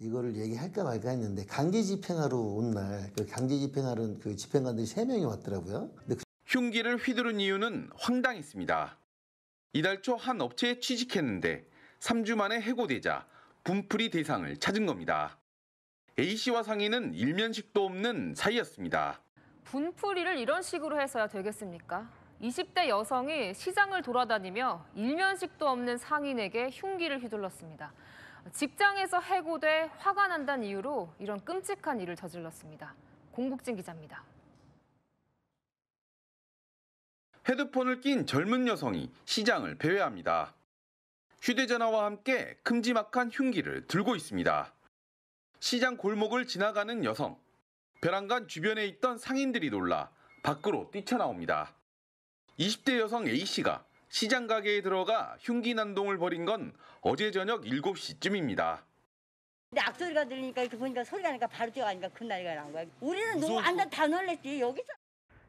이거를 얘기할까 말까 했는데 강제 집행하러 온 날 그 강제 집행하는 그 집행관들이 3명이 왔더라고요. 근데 흉기를 휘두른 이유는 황당했습니다. 이달 초 한 업체에 취직했는데 3주 만에 해고되자 분풀이 대상을 찾은 겁니다. A씨와 상인은 일면식도 없는 사이였습니다. 분풀이를 이런 식으로 해서야 되겠습니까? 20대 여성이 시장을 돌아다니며 일면식도 없는 상인에게 흉기를 휘둘렀습니다. 직장에서 해고돼 화가 난다는 이유로 이런 끔찍한 일을 저질렀습니다. 공국진 기자입니다. 헤드폰을 낀 젊은 여성이 시장을 배회합니다. 휴대전화와 함께 큼지막한 흉기를 들고 있습니다. 시장 골목을 지나가는 여성. 벼랑간 주변에 있던 상인들이 놀라 밖으로 뛰쳐나옵니다. 20대 여성 A씨가 시장 가게에 들어가 흉기 난동을 벌인 건 어제 저녁 7시쯤입니다. 근데 악소리가 들리니까 이렇게 보니까 소리가 나니까 바로 뛰어가니까 그 난리가 난 거야. 우리는 너무 완전 다 놀랬지. 여기서.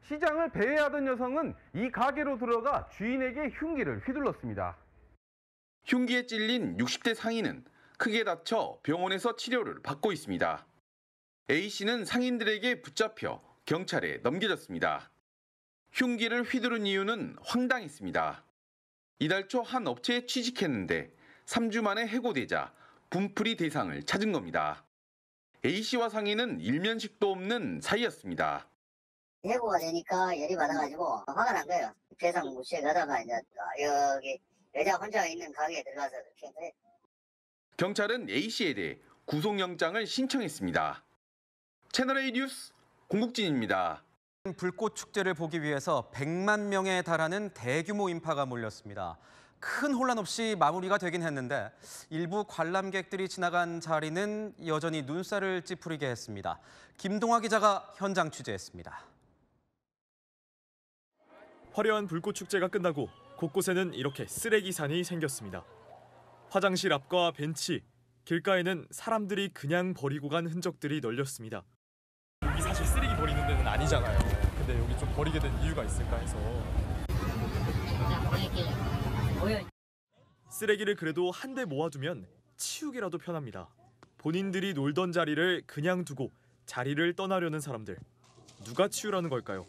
시장을 배회하던 여성은 이 가게로 들어가 주인에게 흉기를 휘둘렀습니다. 흉기에 찔린 60대 상인은 크게 다쳐 병원에서 치료를 받고 있습니다. A씨는 상인들에게 붙잡혀 경찰에 넘겨졌습니다. 흉기를 휘두른 이유는 황당했습니다. 이달 초 한 업체에 취직했는데 3주 만에 해고되자 분풀이 대상을 찾은 겁니다. A씨와 상인은 일면식도 없는 사이였습니다. 해고가 되니까 열이 받아가지고 화가 난 거예요. 대상 무시해 가다가 이제 여기 여자 혼자 있는 가게에 들어가서 그렇게 한 거예요. 경찰은 A씨에 대해 구속영장을 신청했습니다. 채널A 뉴스 공국진입니다. 불꽃 축제를 보기 위해서 100만 명에 달하는 대규모 인파가 몰렸습니다. 큰 혼란 없이 마무리가 되긴 했는데 일부 관람객들이 지나간 자리는 여전히 눈살을 찌푸리게 했습니다. 김동화 기자가 현장 취재했습니다. 화려한 불꽃 축제가 끝나고 곳곳에는 이렇게 쓰레기산이 생겼습니다. 화장실 앞과 벤치, 길가에는 사람들이 그냥 버리고 간 흔적들이 널렸습니다. 여기 사실 쓰레기 버리는 데는 아니잖아요. 근데 여기 좀 버리게 된 이유가 있을까 해서. 쓰레기를 그래도 한데 모아두면 치우기라도 편합니다. 본인들이 놀던 자리를 그냥 두고 자리를 떠나려는 사람들. 누가 치우라는 걸까요?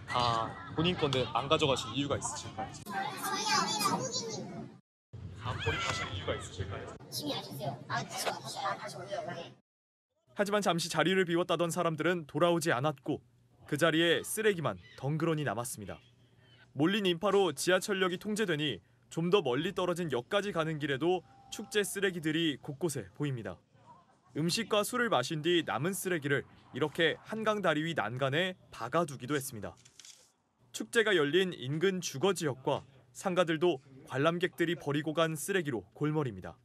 다 본인 건데 안 가져가신 이유가 있으실까요? 다 버리실 이유가 있으실까요? 하지만 잠시 자리를 비웠다던 사람들은 돌아오지 않았고 그 자리에 쓰레기만 덩그러니 남았습니다. 몰린 인파로 지하철역이 통제되니 좀 더 멀리 떨어진 역까지 가는 길에도 축제 쓰레기들이 곳곳에 보입니다. 음식과 술을 마신 뒤 남은 쓰레기를 이렇게 한강 다리 위 난간에 박아두기도 했습니다. 축제가 열린 인근 주거 지역과 상가들도 관람객들이 버리고 간 쓰레기로 골머리입니다.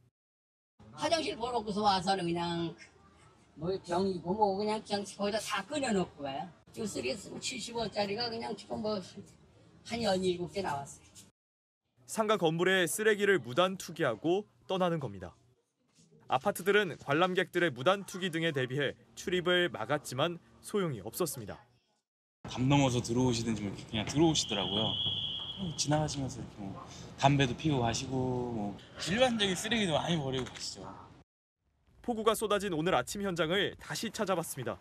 화장실 보러고서 와서는 그냥 뭐 병이고 뭐 그냥 거기다 다 꺼내놓고 가요. 지금 쓰레기 70원짜리가 그냥 지금 뭐 한 17개 나왔어요. 상가 건물에 쓰레기를 무단 투기하고 떠나는 겁니다. 아파트들은 관람객들의 무단 투기 등에 대비해 출입을 막았지만 소용이 없었습니다. 담 넘어서 들어오시든지 뭐 그냥 들어오시더라고요. 지나가시면서 이렇게 뭐 담배도 피우고 가시고 뭐 일반적인 쓰레기도 많이 버리고 가시죠. 폭우가 쏟아진 오늘 아침 현장을 다시 찾아봤습니다.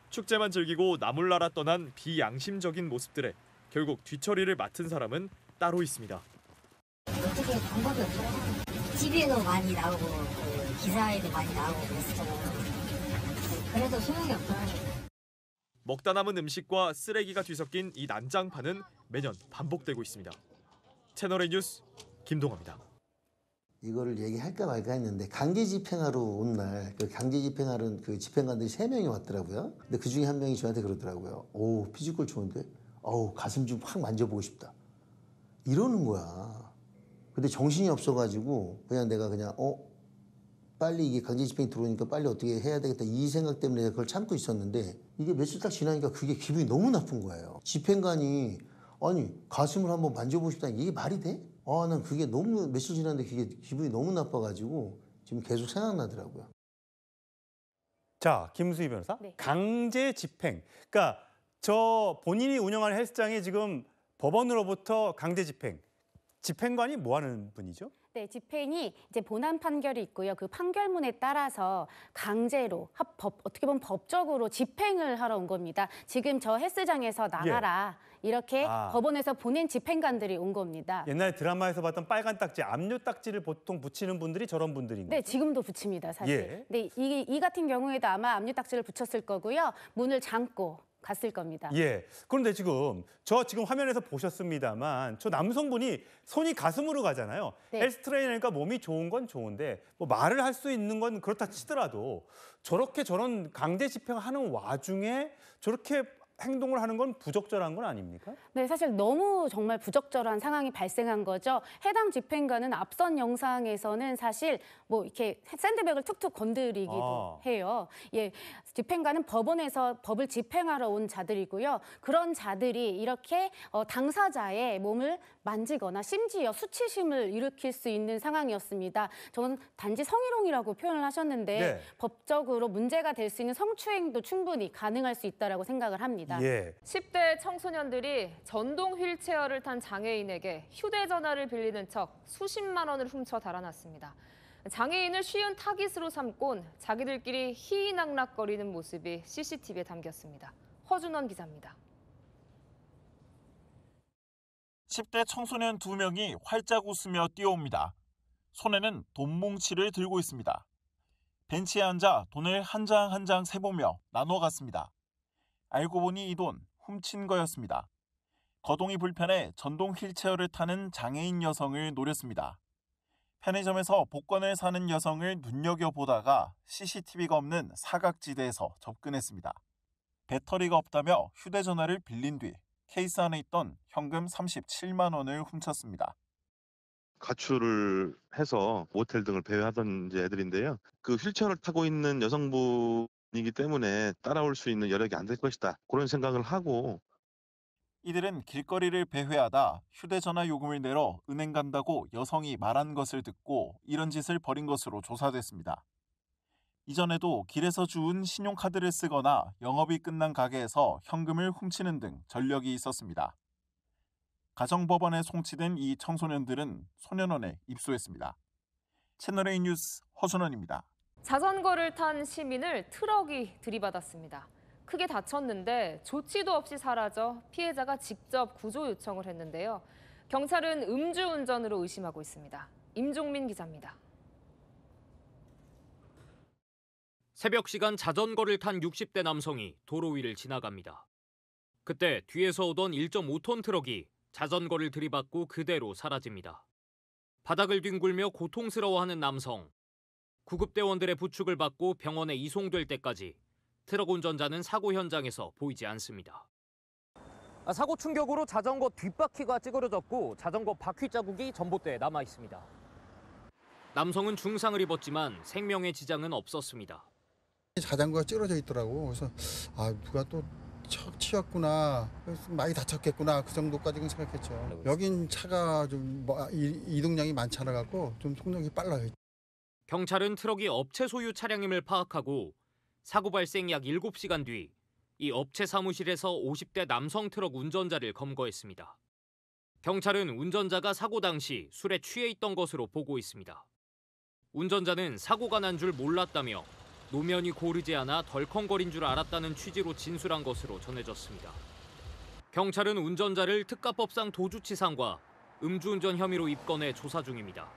축제만 즐기고 나몰라라 떠난 비양심적인 모습들에 결국 뒤처리를 맡은 사람은 따로 있습니다. 어떻게 방법이 없어요. TV에도 많이 나오고 기사에도 많이 나오고 그랬었잖아요. 그래도 소용이 없더라고요. 먹다 남은 음식과 쓰레기가 뒤섞인 이 난장판은 매년 반복되고 있습니다. 채널A 뉴스 김동화입니다. 이거를 얘기할까 말까 했는데 강제 집행하러 온 날 그 강제 집행하는 그 집행관들이 3명이 왔더라고요. 근데 그 중에 한 명이 저한테 그러더라고요. 오, 피지컬 좋은데? 어우, 가슴 좀 확 만져보고 싶다. 이러는 거야. 근데 정신이 없어가지고 그냥 내가 그냥 빨리 이게 강제 집행이 들어오니까 빨리 어떻게 해야 되겠다 이 생각 때문에 내가 그걸 참고 있었는데 이게 며칠 딱 지나니까 그게 기분이 너무 나쁜 거예요. 집행관이 아니 가슴을 한번 만져보고 싶다니 이게 말이 돼? 난 그게 너무 며칠 지났는데 그게 기분이 너무 나빠가지고 지금 계속 생각나더라고요. 자, 김수희 변호사. 네. 강제 집행. 그러니까 저 본인이 운영하는 헬스장이 지금 법원으로부터 강제 집행. 집행관이 뭐 하는 분이죠? 네, 집행이 이제 본안 판결이 있고요. 그 판결문에 따라서 강제로 어떻게 보면 법적으로 집행을 하러 온 겁니다. 지금 저 헬스장에서 나가라. 이렇게 법원에서 보낸 집행관들이 온 겁니다. 옛날 드라마에서 봤던 빨간 딱지, 압류 딱지를 보통 붙이는 분들이 저런 분들인 거죠? 네, 지금도 붙입니다, 사실. 네, 이 같은 경우에도 아마 압류 딱지를 붙였을 거고요. 문을 잠고 갔을 겁니다. 예. 그런데 지금 화면에서 보셨습니다만 저 남성분이 손이 가슴으로 가잖아요. 네. 헬스 트레이너니까 몸이 좋은 건 좋은데 뭐 말을 할 수 있는 건 그렇다 치더라도 저런 강제 집행하는 와중에 저렇게 행동을 하는 건 부적절한 건 아닙니까? 네, 사실 너무 정말 부적절한 상황이 발생한 거죠. 해당 집행관은 앞선 영상에서는 사실 뭐 이렇게 샌드백을 툭툭 건드리기도 해요. 예, 집행관은 법원에서 법을 집행하러 온 자들이고요. 그런 자들이 이렇게 당사자의 몸을 만지거나 심지어 수치심을 일으킬 수 있는 상황이었습니다. 저는 단지 성희롱이라고 표현을 하셨는데 네. 법적으로 문제가 될 수 있는 성추행도 충분히 가능할 수 있다라고 생각을 합니다. 예. 10대 청소년들이 전동 휠체어를 탄 장애인에게 휴대전화를 빌리는 척 수십만 원을 훔쳐 달아났습니다. 장애인을 쉬운 타깃으로 삼곤 자기들끼리 희희낙낙거리는 모습이 CCTV에 담겼습니다. 허준원 기자입니다. 10대 청소년 2명이 활짝 웃으며 뛰어옵니다. 손에는 돈뭉치를 들고 있습니다. 벤치에 앉아 돈을 한 장 한 장 세보며 나눠 갔습니다. 알고 보니 이 돈 훔친 거였습니다. 거동이 불편해 전동 휠체어를 타는 장애인 여성을 노렸습니다. 편의점에서 복권을 사는 여성을 눈여겨보다가 CCTV가 없는 사각지대에서 접근했습니다. 배터리가 없다며 휴대전화를 빌린 뒤 케이스 안에 있던 현금 37만 원을 훔쳤습니다. 가출을 해서 모텔 등을 배회하던 애들인데요. 그 휠체어를 타고 있는 여성분이기 때문에 따라올 수 있는 여력이 안 될 것이다. 그런 생각을 하고 이들은 길거리를 배회하다 휴대전화 요금을 내러 은행 간다고 여성이 말한 것을 듣고 이런 짓을 벌인 것으로 조사됐습니다. 이전에도 길에서 주운 신용카드를 쓰거나 영업이 끝난 가게에서 현금을 훔치는 등 전력이 있었습니다. 가정법원에 송치된 이 청소년들은 소년원에 입소했습니다. 채널A 뉴스 허준원입니다. 자전거를 탄 시민을 트럭이 들이받았습니다. 크게 다쳤는데 조치도 없이 사라져 피해자가 직접 구조 요청을 했는데요. 경찰은 음주운전으로 의심하고 있습니다. 임종민 기자입니다. 새벽 시간 자전거를 탄 60대 남성이 도로 위를 지나갑니다. 그때 뒤에서 오던 1.5톤 트럭이 자전거를 들이받고 그대로 사라집니다. 바닥을 뒹굴며 고통스러워하는 남성. 구급대원들의 부축을 받고 병원에 이송될 때까지 트럭 운전자는 사고 현장에서 보이지 않습니다. 사고 충격으로 자전거 뒷바퀴가 찌그러졌고 자전거 바퀴 자국이 전봇대에 남아 있습니다. 남성은 중상을 입었지만 생명의 지장은 없었습니다. 자전거가 찌그러져 있더라고. 그래서 누가 또 척 치였구나. 많이 다쳤겠구나. 그 정도까지는 생각했죠. 여긴 차가 좀 이동량이 많지 않아 갖고 좀 속력이 빨라요. 경찰은 트럭이 업체 소유 차량임을 파악하고 사고 발생 약 7시간 뒤 이 업체 사무실에서 50대 남성 트럭 운전자를 검거했습니다. 경찰은 운전자가 사고 당시 술에 취해 있던 것으로 보고 있습니다. 운전자는 사고가 난 줄 몰랐다며 노면이 고르지 않아 덜컹거린 줄 알았다는 취지로 진술한 것으로 전해졌습니다. 경찰은 운전자를 특가법상 도주치상과 음주운전 혐의로 입건해 조사 중입니다.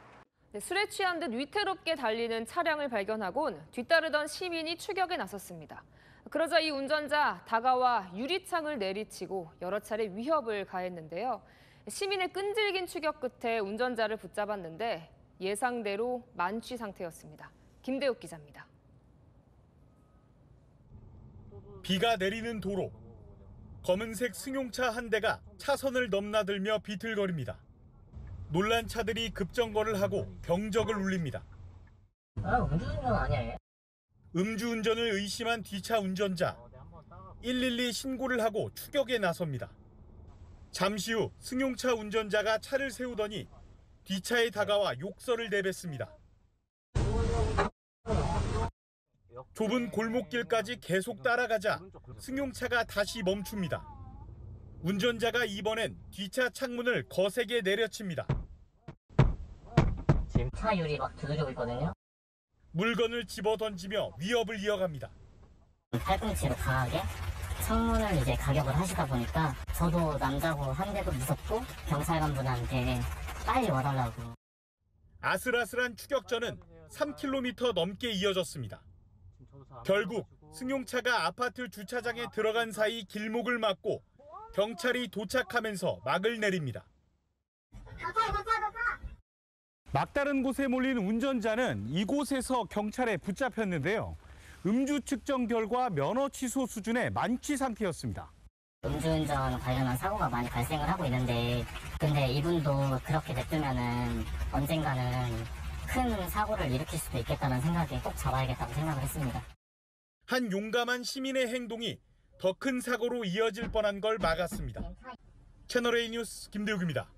술에 취한 듯 위태롭게 달리는 차량을 발견하곤 뒤따르던 시민이 추격에 나섰습니다. 그러자 이 운전자 다가와 유리창을 내리치고 여러 차례 위협을 가했는데요. 시민의 끈질긴 추격 끝에 운전자를 붙잡았는데 예상대로 만취 상태였습니다. 김대욱 기자입니다. 비가 내리는 도로. 검은색 승용차 한 대가 차선을 넘나들며 비틀거립니다. 놀란 차들이 급정거를 하고 경적을 울립니다. 음주운전 아니에요? 음주운전을 의심한 뒤차 운전자. 112 신고를 하고 추격에 나섭니다. 잠시 후 승용차 운전자가 차를 세우더니 뒤차에 다가와 욕설을 내뱉습니다. 좁은 골목길까지 계속 따라가자 승용차가 다시 멈춥니다. 운전자가 이번엔 뒤차 창문을 거세게 내려칩니다. 지금 차 유리 막 두드리고 있거든요. 물건을 집어 던지며 위협을 이어갑니다. 팔꿈치로 강하게 창문을 이제 가격을 하시다 보니까 저도 남자고 한데도 무섭고 경찰관분한테 빨리 와달라고. 아슬아슬한 추격전은 3km 넘게 이어졌습니다. 결국 승용차가 아파트 주차장에 들어간 사이 길목을 막고 경찰이 도착하면서 막을 내립니다. 막다른 곳에 몰린 운전자는 이곳에서 경찰에 붙잡혔는데요. 음주 측정 결과 면허 취소 수준의 만취 상태였습니다. 음주운전 관련한 사고가 많이 발생을 하고 있는데 근데 이분도 그렇게 냅두면은 언젠가는 큰 사고를 일으킬 수도 있겠다는 생각에 꼭 잡아야겠다고 생각을 했습니다. 한 용감한 시민의 행동이 더 큰 사고로 이어질 뻔한 걸 막았습니다. 채널A 뉴스 김대욱입니다.